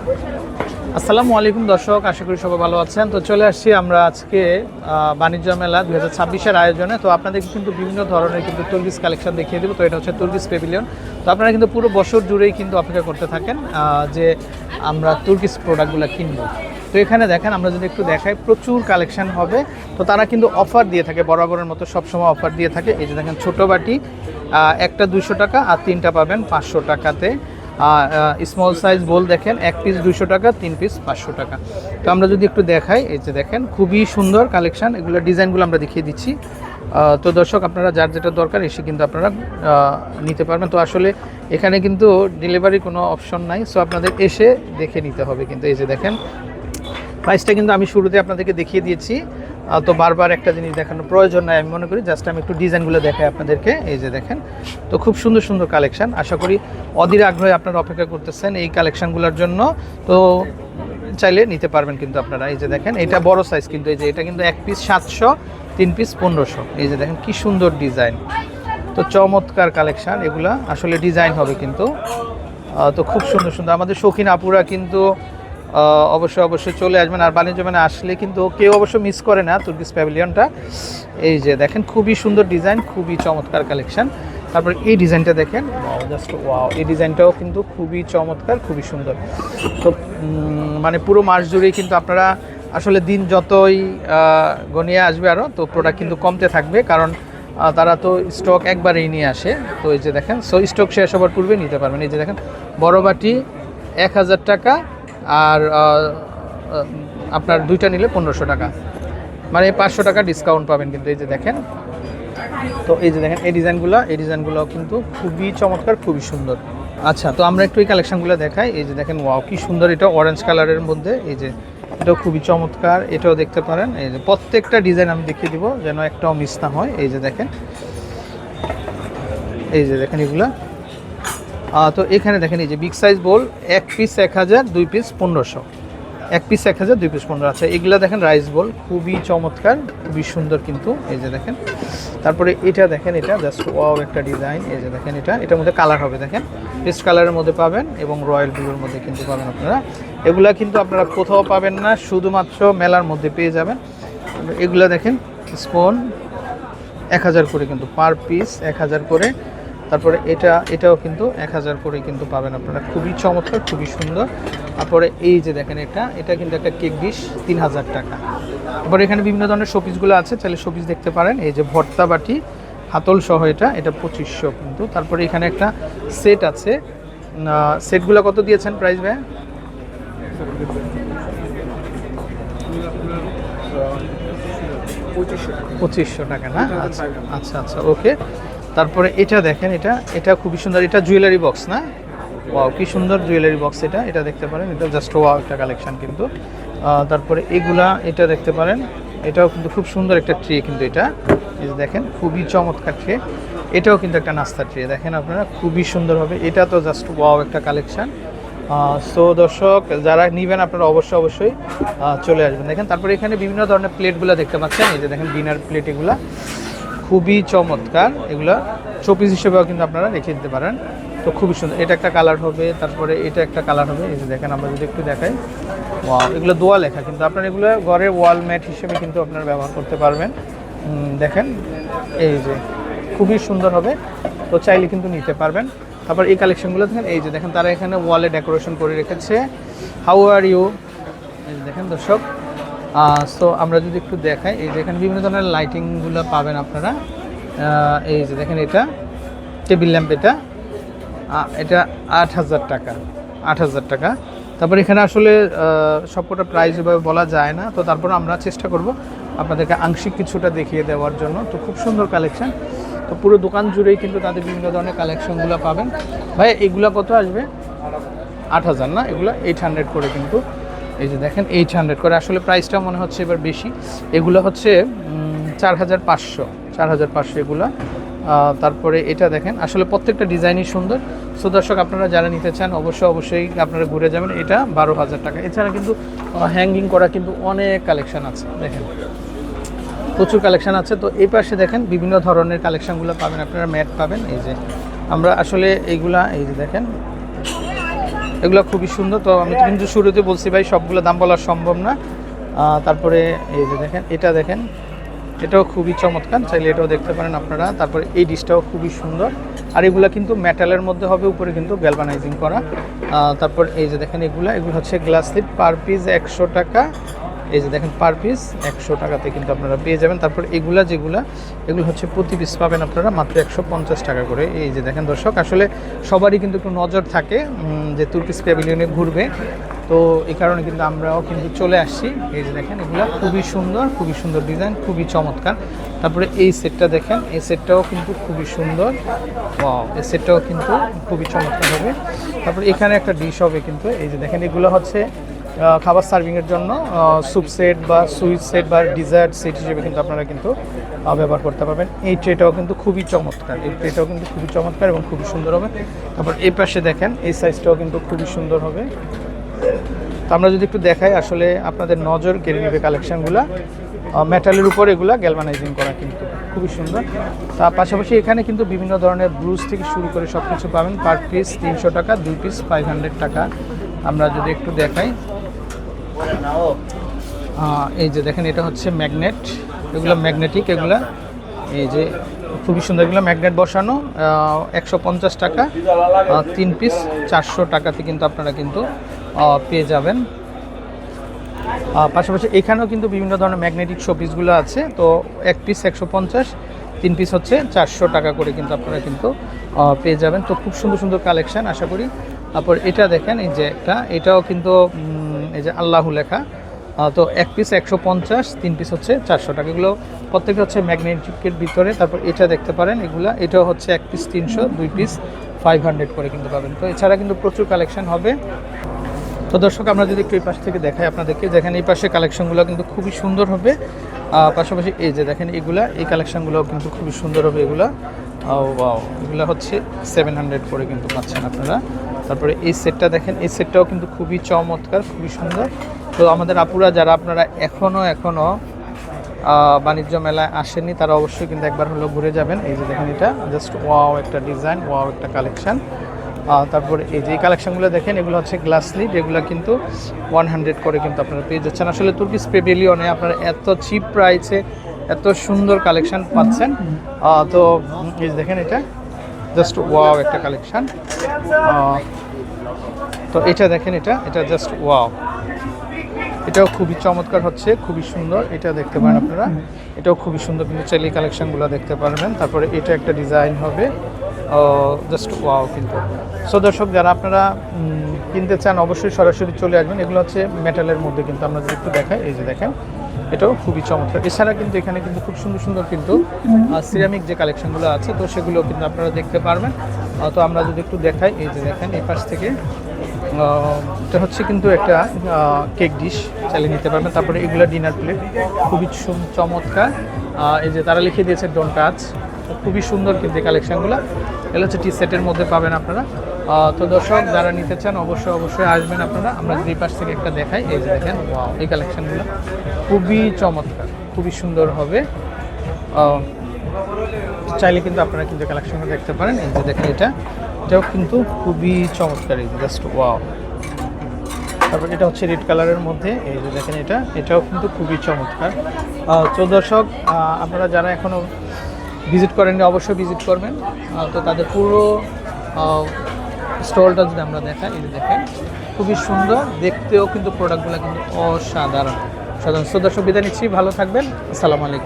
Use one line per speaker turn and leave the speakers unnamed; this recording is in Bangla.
আসসালামু আলাইকুম দর্শক, আশা করি সবাই ভালো আছেন। তো চলে আসছি আমরা আজকে বাণিজ্য মেলা 2026-এর আয়োজনে। তো আপনাদেরকে কিন্তু বিভিন্ন ধরনের কিন্তু তুর্কিশ কালেকশন দেখিয়ে দেবো। তো এটা হচ্ছে তুর্কিশ পেভিলিয়ন। তো আপনারা কিন্তু পুরো বছর জুড়েই কিন্তু অপেক্ষা করতে থাকেন যে আমরা তুর্কিশ প্রোডাক্টগুলো কিনবো। তো এখানে দেখেন, আমরা যদি একটু দেখাই, প্রচুর কালেকশন হবে। তো তারা কিন্তু অফার দিয়ে থাকে, বরাবরের মতো সবসময় অফার দিয়ে থাকে। এই যে দেখেন, ছোটো বাটি একটা 200 টাকা আর 3টা পাবেন 500 টাকাতে। স্মল সাইজ বোল দেখেন, 1 পিস 200 টাকা, 3 পিস 500 টাকা। তো আমরা যদি একটু দেখাই, এই যে দেখেন খুবই সুন্দর কালেকশন, এগুলো ডিজাইনগুলো আমরা দেখিয়ে দিচ্ছি। তো দর্শক, আপনারা যার যেটা দরকার এসে কিন্তু আপনারা নিতে পারবেন। তো আসলে এখানে কিন্তু ডেলিভারি কোনো অপশন নাই, সো আপনাদের এসে দেখে নিতে হবে। কিন্তু এই যে দেখেন, প্রাইসটা কিন্তু আমি শুরুতে আপনাদেরকে দেখিয়ে দিয়েছি। তো বারবার একটা জিনিস দেখানোর প্রয়োজন নাই আমি মনে করি, জাস্ট আমি একটু ডিজাইনগুলো দেখাই আপনাদেরকে। এই যে দেখেন, তো খুব সুন্দর সুন্দর কালেকশান। আশা করি অধীর আগ্রহে আপনারা অপেক্ষা করতেছেন এই কালেকশানগুলোর জন্য। তো চাইলে নিতে পারবেন কিন্তু আপনারা। এই যে দেখেন, এটা বড় সাইজ কিন্তু, এই যে এটা কিন্তু 1 পিস 700, 3 পিস 1500। এই যে দেখেন কি সুন্দর ডিজাইন, তো চমৎকার কালেকশান। এগুলা আসলে ডিজাইন হবে কিন্তু। তো খুব সুন্দর সুন্দর আমাদের শৌখিন আপুরা কিন্তু অবশ্যই চলে আসবেন। আর বাণিজ্য মেলায় আসলে কিন্তু কেউ অবশ্য মিস করে না তুর্কিশ প্যাভিলিয়নটা। এই যে দেখেন, খুবই সুন্দর ডিজাইন, খুবই চমৎকার কালেকশন। তারপর এই ডিজাইনটা দেখেন, জাস্ট ওয়াও, এই ডিজাইনটাও কিন্তু খুবই চমৎকার, খুবই সুন্দর। তো মানে পুরো মাস জুড়েই কিন্তু আপনারা আসলে দিন যতই গনিয়ে আসবে আরও, তো প্রোডাক্ট কিন্তু কমতে থাকবে, কারণ তারা তো স্টক একবারেই নিয়ে আসে। তো এই যে দেখেন, সো স্টক শেষ হবার পূর্বে নিতে পারবেন। এই যে দেখেন, বড় বাটি 1000 টাকা, আর আপনার 2টা নিলে 1500 টাকা, মানে 500 টাকা ডিসকাউন্ট পাবেন কিন্তু। এই যে দেখেন, তো এই যে দেখেন এই ডিজাইনগুলো কিন্তু খুবই চমৎকার, খুবই সুন্দর। আচ্ছা, তো আমরা একটু এই কালেকশানগুলো দেখাই। এই যে দেখেন, ওয়াও কি সুন্দর, এটা অরেঞ্জ কালারের মধ্যে। এই যে এটাও খুবই চমৎকার, এটাও দেখতে পারেন। এই যে প্রত্যেকটা ডিজাইন আমি দেখিয়ে দিব যেন একটাও মিস না হয়। এই যে দেখেন, এগুলা। তো এখানে দেখেন, এই যে বিগ সাইজ বোল, 1 পিস 1000, 2 পিস 1500। 1 piece 1000, 2 piece 1500। আচ্ছা, এগুলা দেখেন রাইস বোল, খুবই চমৎকার, খুবই সুন্দর কিন্তু। এই যে দেখেন, তারপরে এটা দেখেন, এটা জাস্ট ওয়াও একটা ডিজাইন। এই যে দেখেন, এটার মধ্যে কালার হবে, দেখেন পেস্ট কালারের মধ্যে পাবেন এবং রয়্যাল ব্লুর মধ্যে কিন্তু পাবেন আপনারা। এগুলা কিন্তু আপনারা কোথাও পাবেন না, শুধুমাত্র মেলার মধ্যে পেয়ে যাবেন। এগুলা দেখেন, স্পুন 1000 করে কিন্তু, পার পিস 1000 করে। তারপরে এটাও কিন্তু 1000 করে কিন্তু পাবেন আপনারা, খুবই চমৎকার, খুবই সুন্দর। তারপরে এই যে দেখেন, এটা কিন্তু একটা কেক ডিশ, 3000 টাকা। তারপরে এখানে বিভিন্ন ধরনের শোপিসগুলো আছে, চাইলে শোপিস দেখতে পারেন। এই যে ভর্তা বাটি হাতল সহ, এটা 2500 কিন্তু। তারপরে এখানে একটা সেট আছে, সেটগুলো কত দিয়েছেন প্রাইস ভাই? 2500 টাকা না? আচ্ছা, ওকে। তারপরে এটা দেখেন, এটা খুবই সুন্দর, এটা জুয়েলারি বক্স না? ওয়াও কি সুন্দর জুয়েলারি বক্স, এটা দেখতে পারেন। এটা জাস্ট ওয়াও একটা কালেকশন কিন্তু। তারপরে এটা দেখতে পারেন, এটাও কিন্তু খুব সুন্দর একটা ট্রে কিন্তু। এটা এই দেখেন, খুবই চমৎকার ট্রে। এটাও কিন্তু একটা নাস্তার ট্রে, দেখেন আপনারা, খুবই সুন্দর হবে। এটা তো জাস্ট ওয়াও একটা কালেকশন। সো দর্শক, যারা নেবেন আপনারা অবশ্যই চলে আসবেন। দেখেন, তারপরে এখানে বিভিন্ন ধরনের প্লেটগুলো দেখতে পাচ্ছেন। এই যে দেখেন, ডিনার প্লেট, এগুলা খুবই চমৎকার। এগুলা শোপিস হিসেবেও কিন্তু আপনারা রেখে দিতে পারেন। তো খুবই সুন্দর, এটা একটা কালার হবে, তারপরে এটা একটা কালার হবে। এই যে দেখেন, আমরা যদি একটু দেখাই, ওয়াও, এগুলো দোয়া লেখা কিন্তু। আপনারা এগুলো ঘরে ওয়াল ম্যাট হিসেবে কিন্তু আপনারা ব্যবহার করতে পারবেন। দেখেন, এই যে খুবই সুন্দর হবে, তো চাইলে কিন্তু নিতে পারবেন। তারপর এই কালেকশনগুলো দেখেন, এই যে দেখেন, তারা এখানে ওয়ালে ডেকোরেশন করে রেখেছে। হাউ আর ইউ, এই যে দেখেন দর্শক। সো আমরা যদি একটু দেখাই, এই যে এখানে বিভিন্ন ধরনের লাইটিংগুলো পাবেন আপনারা। এই যে দেখেন, এটা টেবিল ল্যাম্প, এটা 8000 টাকা, 8000 টাকা। তারপর এখানে আসলে সবকটা প্রাইস এভাবে বলা যায় না, তো তারপর আমরা চেষ্টা করব আপনাদেরকে আংশিক কিছুটা দেখিয়ে দেওয়ার জন্য। তো খুব সুন্দর কালেকশন, তো পুরো দোকান জুড়েই কিন্তু তাদের বিভিন্ন ধরনের কালেকশনগুলো পাবেন। ভাই এগুলো কত আসবে? 8000 না, এগুলো 800 করে কিন্তু। এই যে দেখেন, 800 করে। আসলে প্রাইসটা মনে হচ্ছে এবার বেশি। এগুলো হচ্ছে 4500 এগুলো। তারপরে এটা দেখেন, আসলে প্রত্যেকটা ডিজাইনই সুন্দর। সো দর্শক, আপনারা যারা নিতে চান অবশ্যই আপনারা ঘুরে যাবেন। এটা 12000 টাকা। এছাড়া কিন্তু হ্যাঙ্গিং করা কিন্তু অনেক কালেকশন আছে, দেখেন প্রচুর কালেকশন আছে। তো এই পাশে দেখেন, বিভিন্ন ধরনের কালেকশনগুলো পাবেন আপনারা, ম্যাট পাবেন। এই যে আমরা আসলে এইগুলা, এই যে দেখেন, এগুলো খুবই সুন্দর। তো আমি কিন্তু শুরুতে বলছি ভাই সবগুলো দাম বলা সম্ভব না। তারপরে এই যে দেখেন, এটা দেখেন, এটাও খুবই চমৎকার, চাইলে এটাও দেখতে পারেন আপনারা। তারপরে এই ডিশটাও খুবই সুন্দর, আর এগুলো কিন্তু মেটালের মধ্যে হবে, উপরে কিন্তু গ্যালভানাইজিং করা। তারপর এই যে দেখেন, এগুলো হচ্ছে গ্লাস লিড, পার পিস 100 টাকা। এই যে দেখেন, পার পিস 100 টাকাতে কিন্তু আপনারা পেয়ে যাবেন। তারপর এগুলো হচ্ছে প্রতি পিস পাবেন আপনারা মাত্র 150 টাকা করে। এই যে দেখেন দর্শক, আসলে সবারই কিন্তু একটু নজর থাকে যে তুর্কিশ প্যাভিলিয়নে ঘুরবে, তো এই কারণে কিন্তু আমরাও কিন্তু চলে আসছি। এই যে দেখেন, এগুলো খুবই সুন্দর ডিজাইন, খুবই চমৎকার। তারপরে এই সেটটা দেখেন, এই সেটটাও কিন্তু খুবই সুন্দর। ওয়াও, এই সেটটাও কিন্তু খুবই চমৎকার হবে। তারপরে এখানে একটা ডিশ হবে কিন্তু, এই যে দেখেন, এগুলো হচ্ছে খাবার সার্ভিংয়ের জন্য স্যুপ সেট বা সুইট সেট বা ডিজার্ট সেট হিসেবে কিন্তু আপনারা কিন্তু ব্যবহার করতে পারবেন। এই ট্রেটাও কিন্তু খুবই চমৎকার, এবং খুবই সুন্দর হবে। তারপর এই পাশে দেখেন, এই সাইজটাও কিন্তু খুবই সুন্দর হবে। তো আমরা যদি একটু দেখাই, আসলে আপনাদের নজর কেড়ে নেবে কালেকশানগুলো। মেটালের উপর এগুলা গ্যালভানাইজিং করা, কিন্তু খুবই সুন্দর। তার পাশাপাশি এখানে কিন্তু বিভিন্ন ধরনের ব্রুজ থেকে শুরু করে সব কিছু পাবেন। পার পিস 300 টাকা, 2 পিস 500 টাকা। আমরা যদি একটু দেখাই, এই যে দেখেন, এটা হচ্ছে ম্যাগনেট, এগুলো ম্যাগনেটিক, এগুলা এই যে খুবই সুন্দর, এগুলো ম্যাগনেট বসানো। 150 টাকা, 3 পিস 400 টাকাতে কিন্তু আপনারা কিন্তু পেয়ে যাবেন। পাশাপাশি এখানেও কিন্তু বিভিন্ন ধরনের ম্যাগনেটিক শোপিসগুলো আছে। তো 1 পিস 150, 3 পিস হচ্ছে 400 টাকা করে কিন্তু আপনারা কিন্তু পেয়ে যাবেন। তো খুব সুন্দর কালেকশান আশা করি। তারপর এটা দেখেন, এই যে এটাও কিন্তু এই যে আল্লাহু লেখা। তো 1 পিস 150, 3 পিস হচ্ছে 400 টাকা। এগুলো প্রত্যেকটা হচ্ছে ম্যাগনেটিকের ভিতরে। তারপর এটা দেখতে পারেন, এটাও হচ্ছে 1 পিস 300, 2 পিস 500 করে কিন্তু পাবেন। তো এছাড়া কিন্তু প্রচুর কালেকশন হবে। তো দর্শক, আমরা যদি একটু এই পাশ থেকে দেখাই আপনাদেরকে, দেখেন এই পাশে কালেকশনগুলো কিন্তু খুবই সুন্দর হবে। পাশাপাশি এই যে দেখেন, এই কালেকশনগুলোও কিন্তু খুবই সুন্দর হবে। এগুলো হচ্ছে 700 করে কিন্তু পাচ্ছেন আপনারা। তারপরে এই সেটটা দেখেন, এই সেটটাও কিন্তু খুবই চমৎকার, খুবই সুন্দর। তো আমাদের আপুরা যারা আপনারা এখনও বাণিজ্য মেলায় আসেননি, তারা অবশ্যই কিন্তু একবার হলেও ঘুরে যাবেন। এই যে দেখেন, এটা জাস্ট ওয়াও একটা ডিজাইন, ওয়াও একটা কালেকশান। তারপরে এই যে কালেকশানগুলো দেখেন, এগুলো হচ্ছে গ্লাস লিড, এগুলো কিন্তু 100 করে কিন্তু আপনারা পেয়ে যাচ্ছেন। আসলে তুর্কিশ প্যাভিলিয়নে আপনারা এত চিপ প্রাইসে এত সুন্দর কালেকশান পাচ্ছেন। তো এই যে দেখেন, এটা জাস্ট ওয়াও একটা কালেকশান। তো এটা দেখেন, এটা জাস্ট ওয়াও, এটাও খুবই চমৎকার হচ্ছে, খুবই সুন্দর। এটা দেখতে পারেন আপনারা, এটাও খুবই সুন্দর, কিন্তু চাইলে কালেকশানগুলো দেখতে পারবেন। তারপরে এটা একটা ডিজাইন হবে, জাস্ট ওয়াও কিন্তু। সো দর্শক, যারা আপনারা কিনতে চান অবশ্যই সরাসরি চলে আসবেন। এগুলো হচ্ছে মেটালের মধ্যে কিন্তু আমরা যদি একটু দেখাই, এই যে দেখেন, এটাও খুবই চমৎকার। এছাড়া কিন্তু এখানে কিন্তু খুব সুন্দর কিন্তু সিরামিক যে কালেকশনগুলো আছে, তো সেগুলো কিন্তু আপনারা দেখতে পারবেন। তো আমরা যদি একটু দেখাই, এই যে দেখেন, এই পাশ থেকে এটা হচ্ছে কিন্তু একটা কেক ডিশ, চালিয়ে নিতে পারবেন। তারপরে এগুলো ডিনার প্লেট, খুবই চমৎকার। এই যে তারা লিখে দিয়েছে ডোন্ট টাচ, খুবই সুন্দর কিন্তু এই কালেকশনগুলো। এগুলো হচ্ছে টি সেটের মধ্যে পাবেন আপনারা। তো দর্শক, যারা নিতে চান অবশ্যই আসবেন আপনারা। আমরা যদি পাশ থেকে একটা দেখাই, এই যে দেখেন, এই কালেকশনগুলো খুবই চমৎকার, খুবই সুন্দর হবে। চাইলে কিন্তু আপনারা কিন্তু কালেকশনটা দেখতে পারেন। এই যে দেখেন, এটাও কিন্তু খুবই চমৎকার, এই জাস্ট ওয়াও। তারপর এটা হচ্ছে রেড কালারের মধ্যে, এই যে দেখেন, এটাও কিন্তু খুবই চমৎকার। তো দর্শক, আপনারা যারা এখনও ভিজিট করেননি অবশ্যই ভিজিট করবেন। তো তাদের পুরো স্টলটা যদি আমরা দেখাই, এই যে দেখেন, খুবই সুন্দর দেখতেও কিন্তু প্রোডাক্টগুলো কিন্তু অসাধারণ। সো দর্শক, বিদায় নিচ্ছি, ভালো থাকবেন, আসসালামু আলাইকুম।